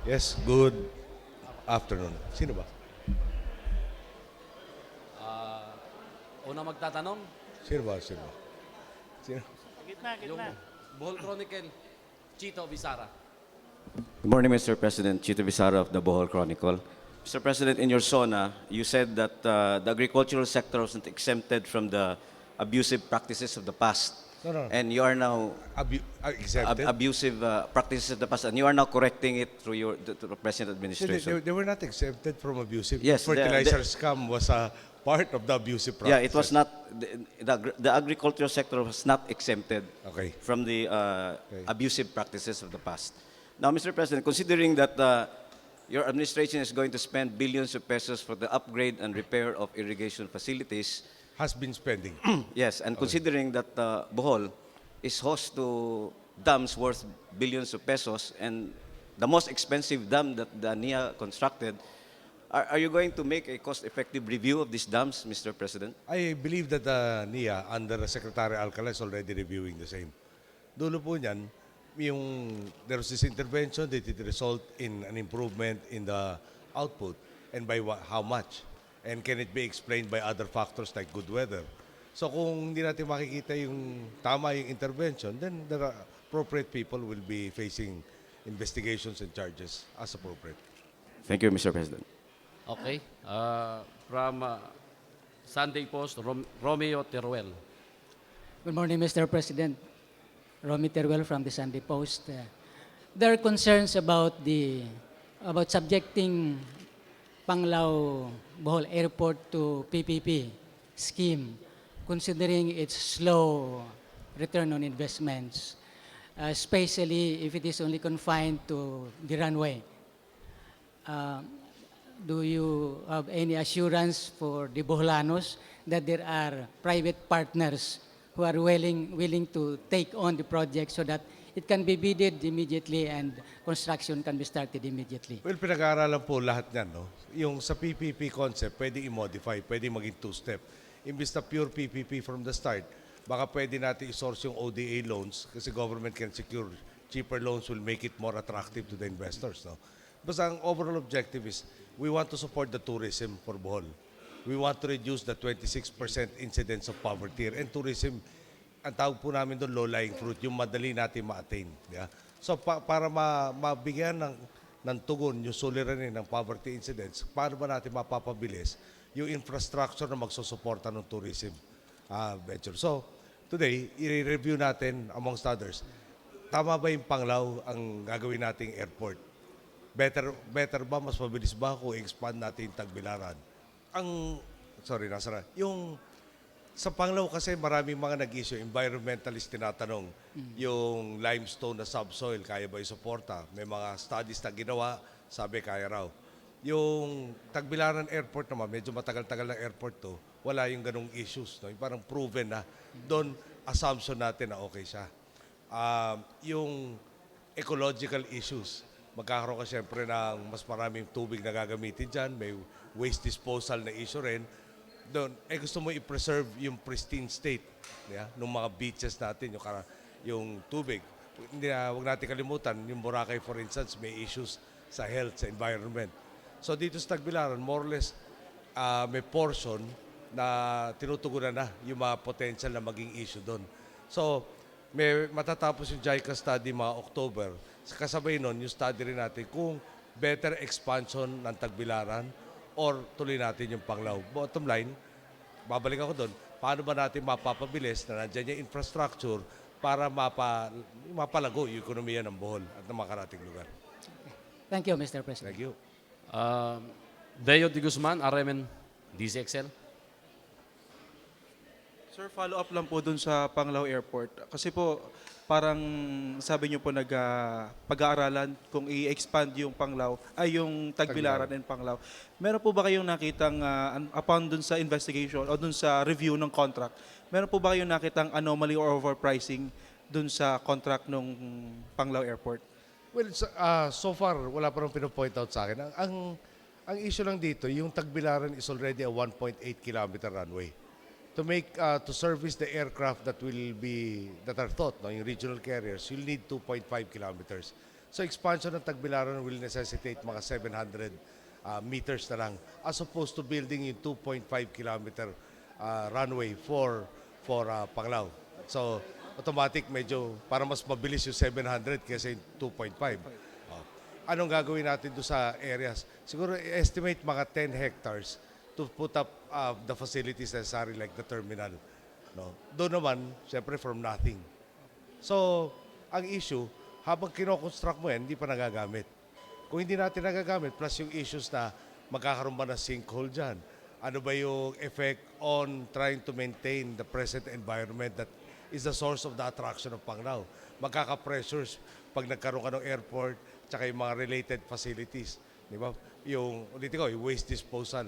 Yes, good afternoon. Sino ba? Una magtatanong, Sino ba? Sino ba? Sino? Gitna, yung gitna. Bohol Chronicle, Chito Bisara. Good morning, Mr. President. Chito Bisara of the Bohol Chronicle. Mr. President, in your SONA, you said that the agricultural sector wasn't exempted from the abusive practices of the past. No, no. And you are now Exempted? abusive practices of the past, and you are now correcting it through to the present They, administration. they were not exempted from abusive. Yes, Fertilizer scam was a part of the abusive practices. Yeah, it was not the agricultural sector was not exempted Okay. from the Okay. abusive practices of the past. Now, Mr. President, considering that your administration is going to spend billions of pesos for the upgrade and repair of irrigation facilities, Has been spending. yes, and considering that Bohol is host to dams worth billions of pesos and the most expensive dam that the NIA constructed, are you going to make a cost-effective review of these dams, Mr. President? I believe that the NIA, under Secretary Alcala, is already reviewing the same. Dulo po niyan, there was this intervention that it result in an improvement in the output and by how much. And can it be explained by other factors like good weather? So kung hindi natin makikita yung tama yung intervention, then the appropriate people will be facing investigations and charges as appropriate. Thank you, Mr. President. Okay. From Sunday Post, Romeo Teruel. Good morning, Mr. President. Romy Teruel from the Sunday Post. There are concerns about subjecting Panglao Bohol Airport to PPP scheme, considering its slow return on investments, especially if it is only confined to the runway. Do you have any assurance for the Boholanos that there are private partners who are willing to take on the project so that it can be bidded immediately and construction can be started immediately? Well, pinag-aaralan po lahat niyan, no? Yung sa PPP concept, pwede i-modify, pwede maging two-step. Imbis na pure PPP from the start, baka pwede natin i-source yung ODA loans kasi government can secure cheaper loans will make it more attractive to the investors, no? Basta ang overall objective is we want to support the tourism for Bohol. We want to reduce the 26% incidence of poverty. And tourism, ang tawag po namin doon, low-lying fruit, yung madali natin ma-attain. Yeah? So para mabigyan ng tugon yung suliranin ng poverty incidence, paano ba natin mapapabilis yung infrastructure na magsusuporta ng tourism venture. So today, i-review natin amongst others, tama ba yung Panglao ang gagawin nating airport? Better ba, mas mabilis ba kung expand natin yung Tagbilaran? Yung sa Panglao kasi maraming mga nag-issue, environmentalist tinatanong, yung limestone na subsoil, kaya ba isuporta? May mga studies na ginawa, sabi kaya raw. Yung Tagbilaran Airport naman, medyo matagal-tagal ng airport to, wala yung ganong issues. No? Yung parang proven na, doon assumption natin na okay siya. Yung ecological issues, magkakaroon ka siyempre ng mas maraming tubig na gagamitin dyan, may waste disposal na issue rin. Doon, gusto mo i-preserve yung pristine state ng mga beaches natin, yung tubig. Huwag natin kalimutan, yung Boracay for instance, may issues sa health, sa environment. So dito sa Tagbilaran, more or less, may portion na tinutugunan na yung mga potential na maging issue doon. So, may matatapos yung JICA study mga October. Kasabay nun, yung study rin natin kung better expansion ng Tagbilaran or tuloy natin yung Panglao. Bottom line, babalik ako doon, paano ba natin mapapabilis na nandyan yung infrastructure para mapalago yung ekonomiya ng Bohol at ng mga karating lugar. Thank you, Mr. President. Thank you. Deo de Guzman, RMN, DCXL. Sir, follow up lang po dun sa Panglao Airport. Kasi po, parang sabi niyo po pag-aaralan kung i-expand yung Panglao, ay yung Tagbilaran and Panglao. Meron po ba kayong nakitang, upon dun sa investigation o dun sa review ng contract, meron po ba kayong nakitang anomaly or overpricing dun sa contract ng Panglao Airport? Well, so far, wala pa rin pinopoint out sa akin. Ang issue lang dito, yung Tagbilaran is already a 1.8 kilometer runway. To service the aircraft that are thought, no, yung regional carriers, you'll need 2.5 kilometers. So expansion ng Tagbilaran will necessitate mga 700 meters na lang as opposed to building yung 2.5 kilometer runway for Panglao. So automatic medyo para mas mabilis yung 700 kaysa yung 2.5. Oh. Anong gagawin natin doon sa areas? Siguro estimate mga 10 hectares to put up the facilities necessary like the terminal. No? Doon naman, siyempre from nothing. So, ang issue, habang kinoconstruct mo yan, hindi pa nagagamit. Kung hindi natin nagagamit, plus yung issues na magkakaroon ba ng sinkhole dyan, ano ba yung effect on trying to maintain the present environment that is the source of the attraction of Panglao. Magkaka-pressures pag nagkaroon ka ng airport, tsaka yung mga related facilities. Di ba? Yung, ulitin ko, yung waste disposal,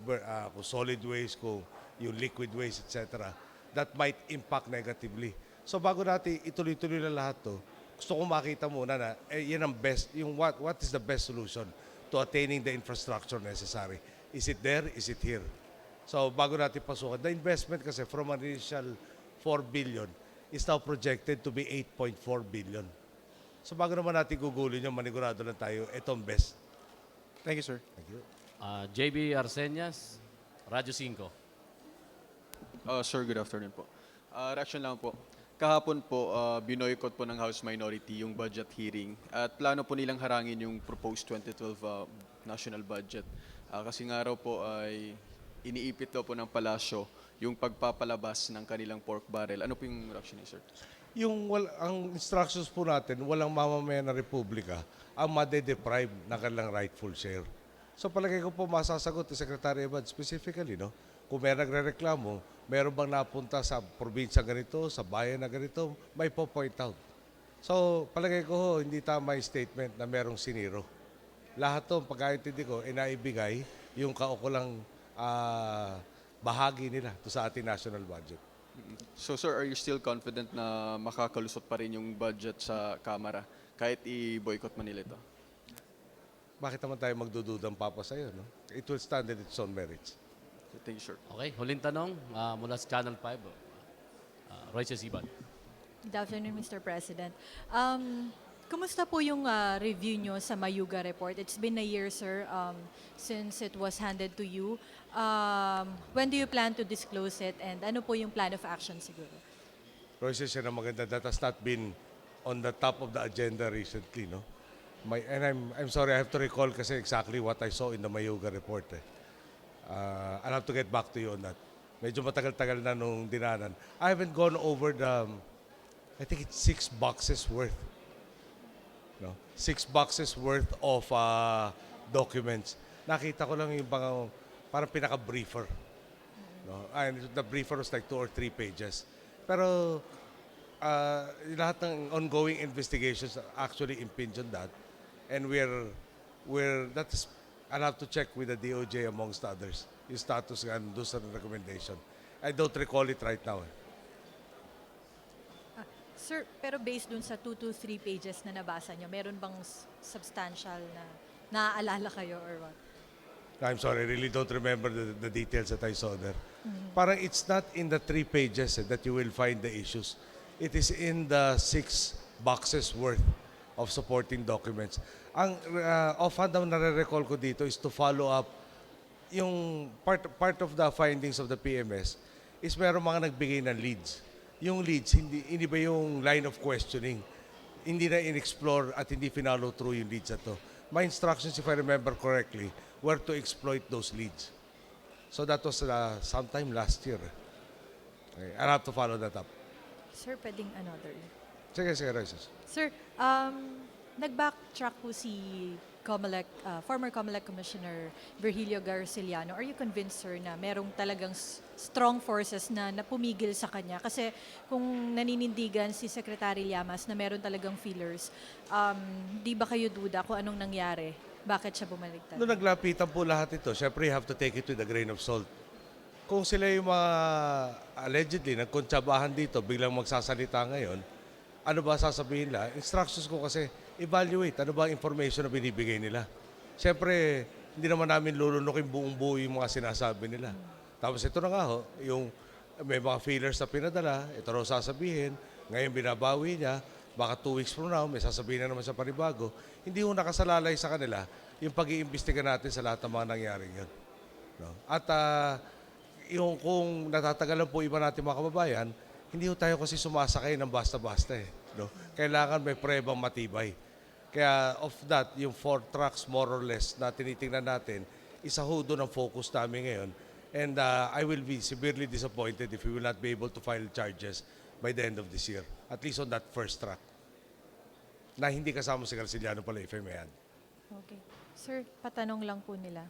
kung solid waste, kung yung liquid waste, etc. That might impact negatively. So bago natin ituloy-tuloy na lahat to, gusto ko makita muna na yan ang best, yung what is the best solution to attaining the infrastructure necessary. Is it there? Is it here? So bago natin pasukan, the investment kasi from an initial 4 billion is now projected to be 8.4 billion. So bago naman natin gugulin yung manigurado lang tayo, itong best. Thank you, sir. Thank you. JB Arseñas, Radyo 5. Sir, good afternoon po. Reaction lang po. Kahapon po, binoycott po ng House Minority yung budget hearing at plano po nilang harangin yung proposed 2012 national budget. Kasi nga raw po ay iniipit daw po ng palasyo yung pagpapalabas ng kanilang pork barrel. Ano po yung reaction niyo, sir? Ang instructions po natin, walang mamamayan na republika ang made-deprive ng kanilang rightful share. So palagay ko po masasagot ni Secretary Abad specifically, no? Kung may nagre-reklamo, meron bang napunta sa probinsya ganito, sa bayan na ganito, may po-point out. So palagay ko hindi tama yung statement na merong siniro. Lahat to, pagkaintindi ko, naibigay yung kaukulang bahagi nila to sa ating national budget. So, sir, are you still confident na makakalusot pa rin yung budget sa Kamara kahit i-boycott man nila ito? Bakit naman tayo magdududang papa sa'yo, no? It will stand in its own merits. Thank you, sir. Okay, huling tanong mula sa Channel 5. Royce Siban. Good afternoon, Mr. President. Kumusta po yung review nyo sa Mayuga report? It's been a year, sir, since it was handed to you. When do you plan to disclose it and ano po yung plan of action siguro? Royce, yan ang maganda. That has not been on the top of the agenda recently, no? I'm sorry, I have to recall kasi exactly what I saw in the Mayuga report. I'll have to get back to you on that. Medyo matagal-tagal na nung dinanan. I haven't gone over I think it's 6 boxes worth. No? 6 boxes worth of documents. Nakita ko lang yung parang pinaka-briefer. No? And the briefer was like 2 or 3 pages. Pero lahat ng ongoing investigations actually impinge on that. And I'll have to check with the DOJ amongst others, yung status nga doon sa recommendation. I don't recall it right now. Sir, pero based dun sa 2 to 3 pages na nabasa nyo, meron bang substantial na naaalala kayo or what? I'm sorry, I really don't remember the details that I saw there. Parang it's not in the 3 pages that you will find the issues. It is in the 6 boxes worth of supporting documents. Ang offhand na nare-recall ko dito is to follow up yung part of the findings of the PMS is meron mga nagbigay ng leads. Yung leads, hindi ba yung line of questioning? Hindi na in-explore at hindi finalo through yung leads na to. My instructions, if I remember correctly, were to exploit those leads. So that was sometime last year. Okay, I'll have to follow that up. Sir, pwedeng another. Sige, Royces. Sir, nag-backtrack po si former COMELEC Commissioner Virgilio Garciliano. Are you convinced, sir, na merong talagang strong forces na napumigil sa kanya? Kasi kung naninindigan si Secretary Llamas na meron talagang feelers, di ba kayo duda kung anong nangyari? Bakit siya bumaligtad? Nung naglapitan po lahat ito, syempre you have to take it with a grain of salt. Kung sila yung mga allegedly nagkontsabahan dito, biglang magsasalita ngayon, ano ba sasabihin nila? Instructions ko kasi, evaluate ano ba ang information na binibigay nila. Siyempre, hindi naman namin lulunukin buong buo yung mga sinasabi nila. Tapos ito na nga ho, yung may mga feelers na pinadala, ito raw sasabihin, ngayon binabawi niya, baka 2 weeks from now, may sasabihin na naman sa panibago, hindi ho nakasalalay sa kanila yung pag-iimbestiga natin sa lahat ng mga nangyaring yun. No? At yung kung natatagalan po iba natin mga kababayan, hindi ho tayo kasi sumasakay ng basta-basta eh. No? Kailangan may prebang matibay. Kaya of that, yung 4 trucks more or less na tinitingnan natin, isa ho doon ang focus namin ngayon. And I will be severely disappointed if we will not be able to file charges by the end of this year. At least on that first truck. Na hindi kasama si Garciliano pala, if I may add. Okay. Sir, patanong lang po nila.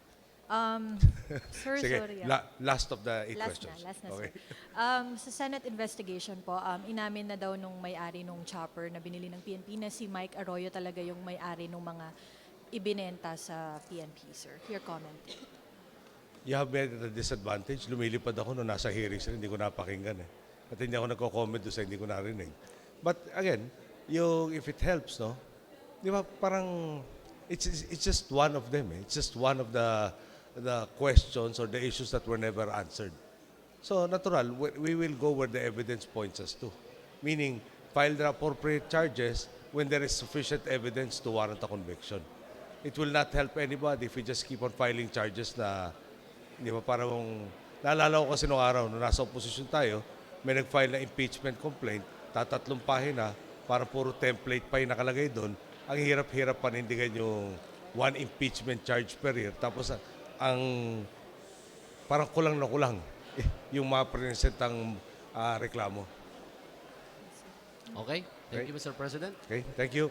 Sir, Sige, sorry. last of the 8 Last questions. na, last na, Okay. sir. Sa Senate investigation po, inamin na daw nung may-ari nung chopper na binili ng PNP na si Mike Arroyo talaga yung may-ari nung mga ibinenta sa PNP, sir. Your comment. You have me at a disadvantage. Lumilipad ako nung nasa hearings, hindi ko napakinggan eh. At hindi ako nagko-comment doon sa hindi ko narinig. But again, if it helps, no? Di ba, parang, it's just one of them eh. It's just one of the questions or the issues that were never answered. So, natural, we will go where the evidence points us to. Meaning, file the appropriate charges when there is sufficient evidence to warrant a conviction. It will not help anybody if we just keep on filing charges na, di ba, parang, naalala ko kasi nung araw, nung nasa opposition tayo, may nag-file na impeachment complaint, 3 pahina, para puro template pa yung nakalagay doon. Ang hirap-hirap panindigan yung 1 impeachment charge per year. Tapos ang parang kulang na kulang yung mga presentang reklamo. Okay. Thank you, Mr. President. Okay, thank you.